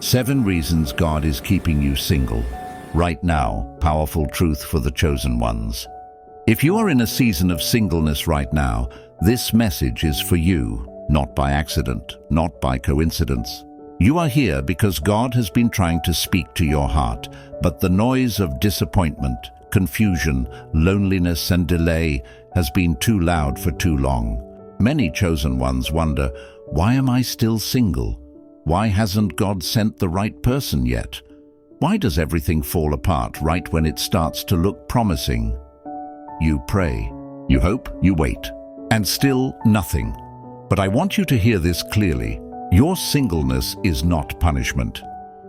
7 reasons God is keeping you single. Right now, powerful truth for the chosen ones. If you are in a season of singleness right now, this message is for you, not by accident, not by coincidence. You are here because God has been trying to speak to your heart, but the noise of disappointment, confusion, loneliness, and delay has been too loud for too long. Many chosen ones wonder, why am I still single? Why hasn't God sent the right person yet? Why does everything fall apart right when it starts to look promising? You pray, you hope, you wait, and still nothing. But I want you to hear this clearly. Your singleness is not punishment.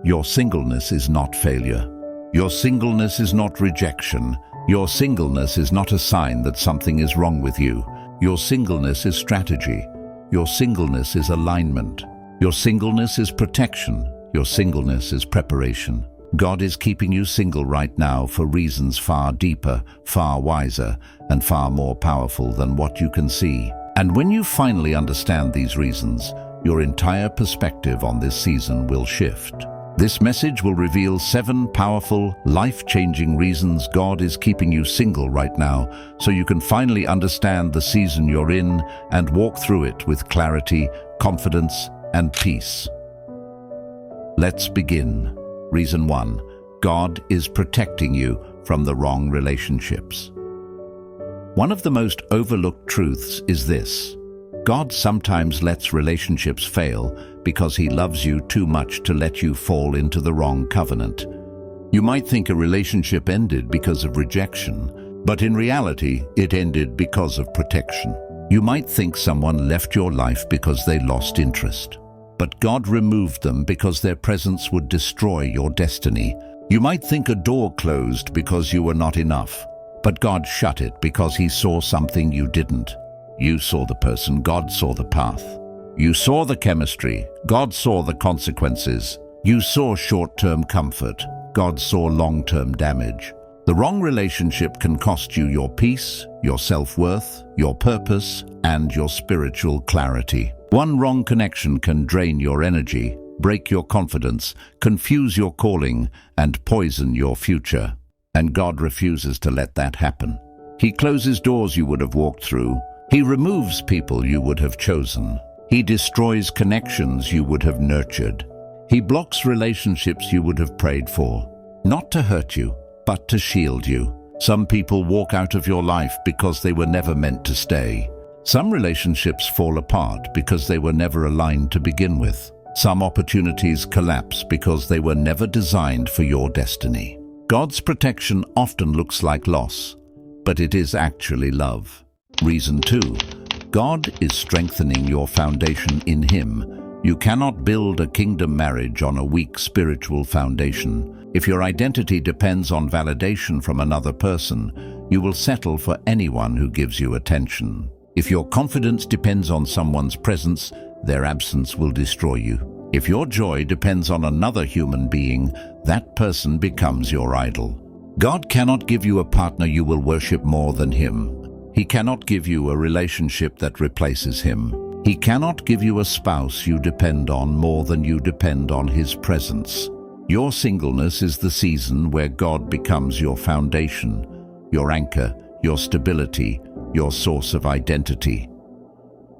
Your singleness is not failure. Your singleness is not rejection. Your singleness is not a sign that something is wrong with you. Your singleness is strategy. Your singleness is alignment. Your singleness is protection. Your singleness is preparation. God is keeping you single right now for reasons far deeper, far wiser, and far more powerful than what you can see. And when you finally understand these reasons, your entire perspective on this season will shift. This message will reveal 7 powerful, life-changing reasons God is keeping you single right now, so you can finally understand the season you're in and walk through it with clarity, confidence, and peace. Let's begin. Reason 1. God is protecting you from the wrong relationships. One of the most overlooked truths is this: God sometimes lets relationships fail because He loves you too much to let you fall into the wrong covenant. You might think a relationship ended because of rejection, but in reality, it ended because of protection. You might think someone left your life because they lost interest, but God removed them because their presence would destroy your destiny. You might think a door closed because you were not enough, but God shut it because He saw something you didn't. You saw the person, God saw the path. You saw the chemistry, God saw the consequences. You saw short-term comfort, God saw long-term damage. The wrong relationship can cost you your peace, your self-worth, your purpose, and your spiritual clarity. One wrong connection can drain your energy, break your confidence, confuse your calling, and poison your future. And God refuses to let that happen. He closes doors you would have walked through. He removes people you would have chosen. He destroys connections you would have nurtured. He blocks relationships you would have prayed for, not to hurt you, but to shield you. Some people walk out of your life because they were never meant to stay. Some relationships fall apart because they were never aligned to begin with. Some opportunities collapse because they were never designed for your destiny. God's protection often looks like loss, but it is actually love. Reason 2. God is strengthening your foundation in Him. You cannot build a kingdom marriage on a weak spiritual foundation. If your identity depends on validation from another person, you will settle for anyone who gives you attention. If your confidence depends on someone's presence, their absence will destroy you. If your joy depends on another human being, that person becomes your idol. God cannot give you a partner you will worship more than Him. He cannot give you a relationship that replaces Him. He cannot give you a spouse you depend on more than you depend on His presence. Your singleness is the season where God becomes your foundation, your anchor, your stability, your source of identity.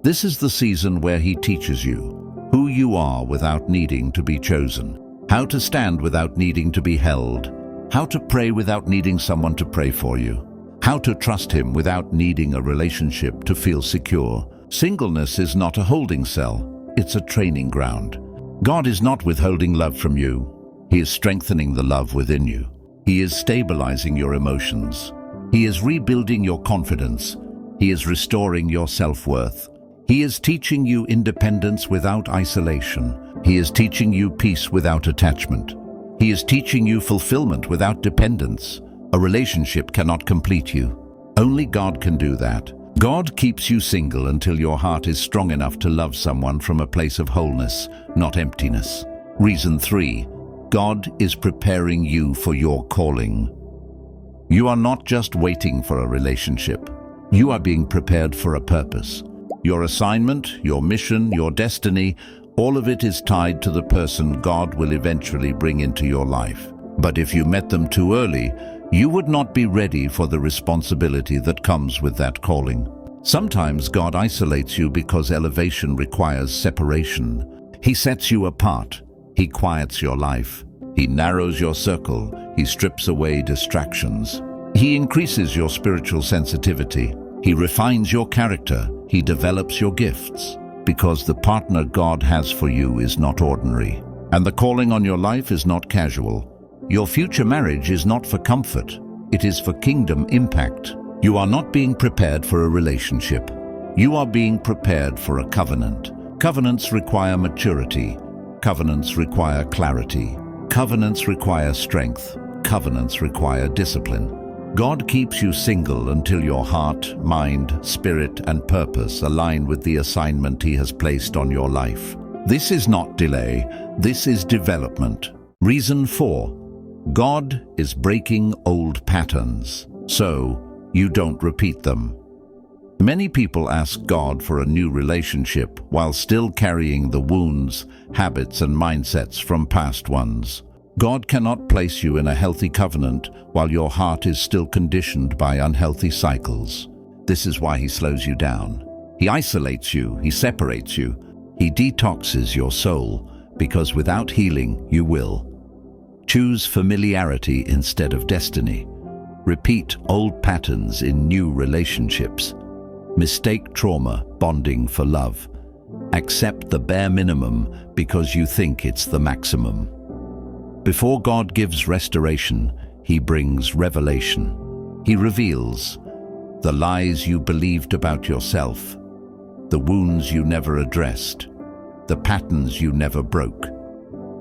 This is the season where He teaches you who you are without needing to be chosen, how to stand without needing to be held, how to pray without needing someone to pray for you, how to trust Him without needing a relationship to feel secure. Singleness is not a holding cell, it's a training ground. God is not withholding love from you. He is strengthening the love within you. He is stabilizing your emotions. He is rebuilding your confidence. He is restoring your self-worth. He is teaching you independence without isolation. He is teaching you peace without attachment. He is teaching you fulfillment without dependence. A relationship cannot complete you. Only God can do that. God keeps you single until your heart is strong enough to love someone from a place of wholeness, not emptiness. Reason 3. God is preparing you for your calling. You are not just waiting for a relationship. You are being prepared for a purpose. Your assignment, your mission, your destiny, All of it is tied to the person God will eventually bring into your life. But if you met them too early, you would not be ready for the responsibility that comes with that calling. Sometimes God isolates you because elevation requires separation. He sets you apart. He quiets your life. He narrows your circle. He strips away distractions. He increases your spiritual sensitivity. He refines your character. He develops your gifts. Because the partner God has for you is not ordinary. And the calling on your life is not casual. Your future marriage is not for comfort. It is for kingdom impact. You are not being prepared for a relationship. You are being prepared for a covenant. Covenants require maturity. Covenants require clarity. Covenants require strength. Covenants require discipline. God keeps you single until your heart, mind, spirit, and purpose align with the assignment He has placed on your life. This is not delay. This is development. Reason 4. God is breaking old patterns, so you don't repeat them. Many people ask God for a new relationship while still carrying the wounds, habits, and mindsets from past ones. God cannot place you in a healthy covenant while your heart is still conditioned by unhealthy cycles. This is why He slows you down. He isolates you, He separates you, He detoxes your soul, because without healing you will. Choose familiarity instead of destiny. Repeat old patterns in new relationships. Mistake trauma bonding for love. Accept the bare minimum because you think it's the maximum. Before God gives restoration, He brings revelation. He reveals the lies you believed about yourself, the wounds you never addressed, the patterns you never broke,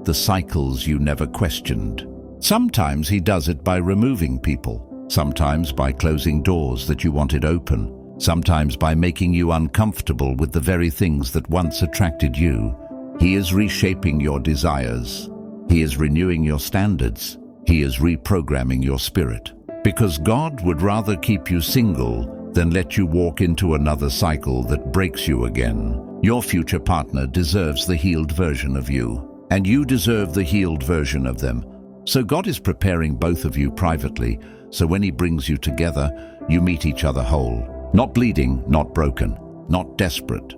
the cycles you never questioned. Sometimes He does it by removing people, sometimes by closing doors that you wanted open, sometimes by making you uncomfortable with the very things that once attracted you. He is reshaping your desires. He is renewing your standards. He is reprogramming your spirit. Because God would rather keep you single than let you walk into another cycle that breaks you again. Your future partner deserves the healed version of you, and you deserve the healed version of them. So God is preparing both of you privately, so when He brings you together, you meet each other whole. Not bleeding, not broken, not desperate.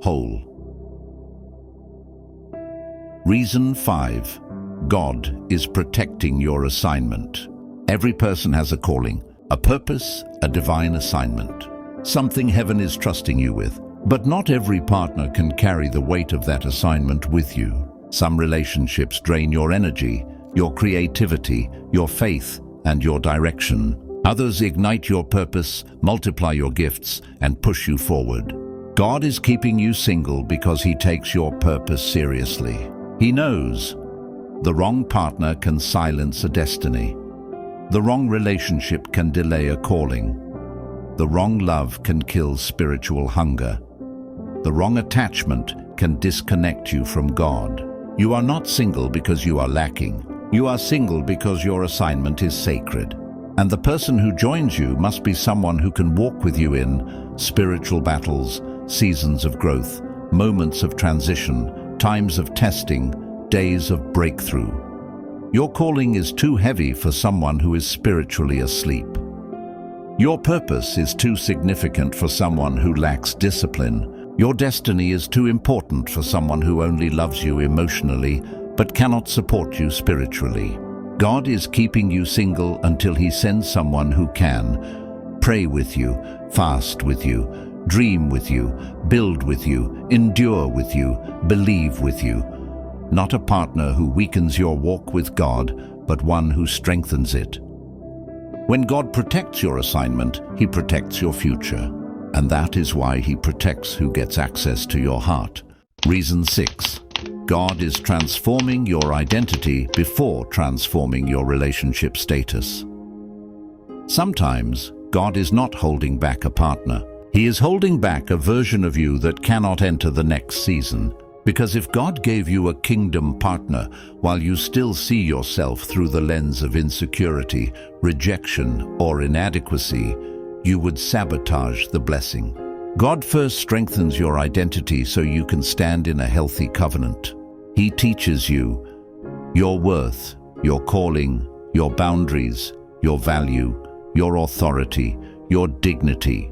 Whole. Reason 5. God is protecting your assignment. Every person has a calling, a purpose, a divine assignment. Something heaven is trusting you with. But not every partner can carry the weight of that assignment with you. Some relationships drain your energy, your creativity, your faith, and your direction. Others ignite your purpose, multiply your gifts, and push you forward. God is keeping you single because He takes your purpose seriously. He knows the wrong partner can silence a destiny. The wrong relationship can delay a calling. The wrong love can kill spiritual hunger. The wrong attachment can disconnect you from God. You are not single because you are lacking. You are single because your assignment is sacred. And the person who joins you must be someone who can walk with you in spiritual battles, seasons of growth, moments of transition, times of testing, days of breakthrough. Your calling is too heavy for someone who is spiritually asleep. Your purpose is too significant for someone who lacks discipline. Your destiny is too important for someone who only loves you emotionally but cannot support you spiritually. God is keeping you single until He sends someone who can pray with you, fast with you, dream with you, build with you, endure with you, believe with you. Not a partner who weakens your walk with God, but one who strengthens it. When God protects your assignment, He protects your future. And that is why He protects who gets access to your heart. Reason 6. God is transforming your identity before transforming your relationship status. Sometimes, God is not holding back a partner. He is holding back a version of you that cannot enter the next season. Because if God gave you a kingdom partner while you still see yourself through the lens of insecurity, rejection, or inadequacy, you would sabotage the blessing. God first strengthens your identity so you can stand in a healthy covenant. He teaches you your worth, your calling, your boundaries, your value, your authority, your dignity.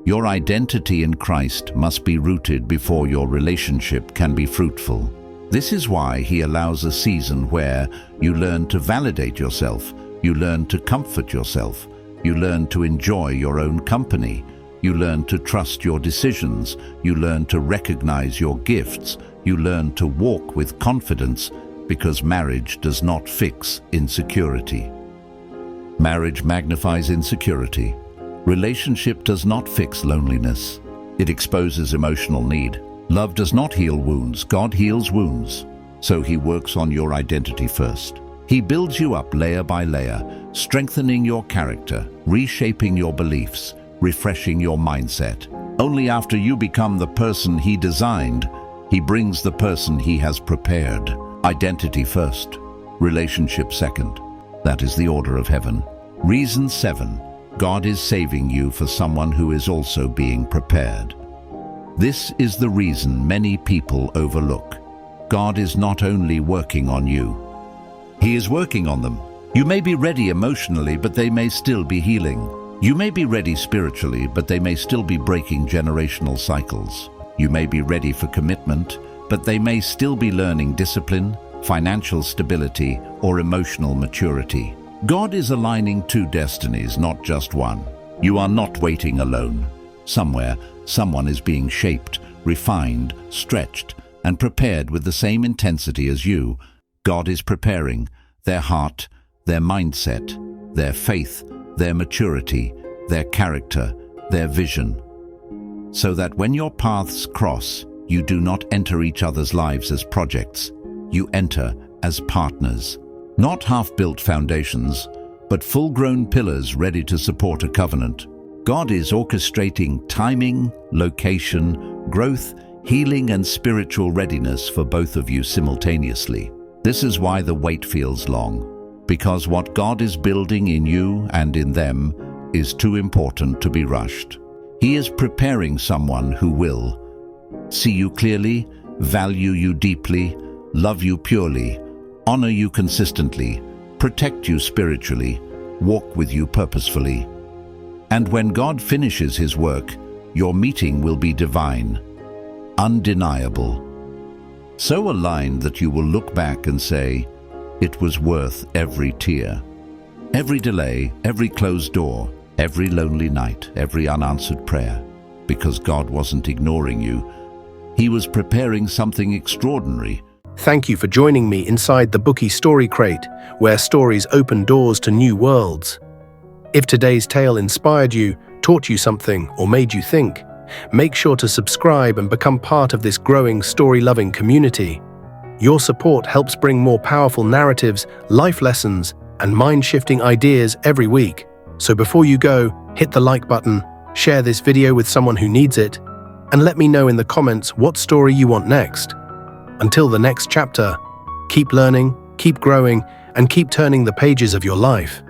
Your identity in Christ must be rooted before your relationship can be fruitful. This is why He allows a season where you learn to validate yourself, you learn to comfort yourself, you learn to enjoy your own company, you learn to trust your decisions, you learn to recognize your gifts, you learn to walk with confidence, because marriage does not fix insecurity. Marriage magnifies insecurity. Relationship does not fix loneliness. It exposes emotional need. Love does not heal wounds. God heals wounds. So He works on your identity first. He builds you up layer by layer, strengthening your character, reshaping your beliefs, refreshing your mindset. Only after you become the person He designed, He brings the person He has prepared. Identity first, relationship second. That is the order of heaven. Reason 7. God is saving you for someone who is also being prepared. This is the reason many people overlook. God is not only working on you, He is working on them. You may be ready emotionally, but they may still be healing. You may be ready spiritually, but they may still be breaking generational cycles. You may be ready for commitment, but they may still be learning discipline, financial stability, or emotional maturity. God is aligning two destinies, not just one. You are not waiting alone. Somewhere, someone is being shaped, refined, stretched, and prepared with the same intensity as you. God is preparing their heart, their mindset, their faith, their maturity, their character, their vision, so that when your paths cross, you do not enter each other's lives as projects. You enter as partners. Not half-built foundations, but full-grown pillars ready to support a covenant. God is orchestrating timing, location, growth, healing, and spiritual readiness for both of you simultaneously. This is why the wait feels long, because what God is building in you and in them is too important to be rushed. He is preparing someone who will see you clearly, value you deeply, love you purely, honor you consistently, protect you spiritually, walk with you purposefully. And when God finishes His work, your meeting will be divine, undeniable, so aligned that you will look back and say, it was worth every tear, every delay, every closed door, every lonely night, every unanswered prayer, because God wasn't ignoring you. He was preparing something extraordinary. Thank you for joining me inside the Bookie Story Crate, where stories open doors to new worlds. If today's tale inspired you, taught you something, or made you think, make sure to subscribe and become part of this growing story-loving community. Your support helps bring more powerful narratives, life lessons, and mind-shifting ideas every week. So before you go, hit the like button, share this video with someone who needs it, and let me know in the comments what story you want next. Until the next chapter, keep learning, keep growing, and keep turning the pages of your life.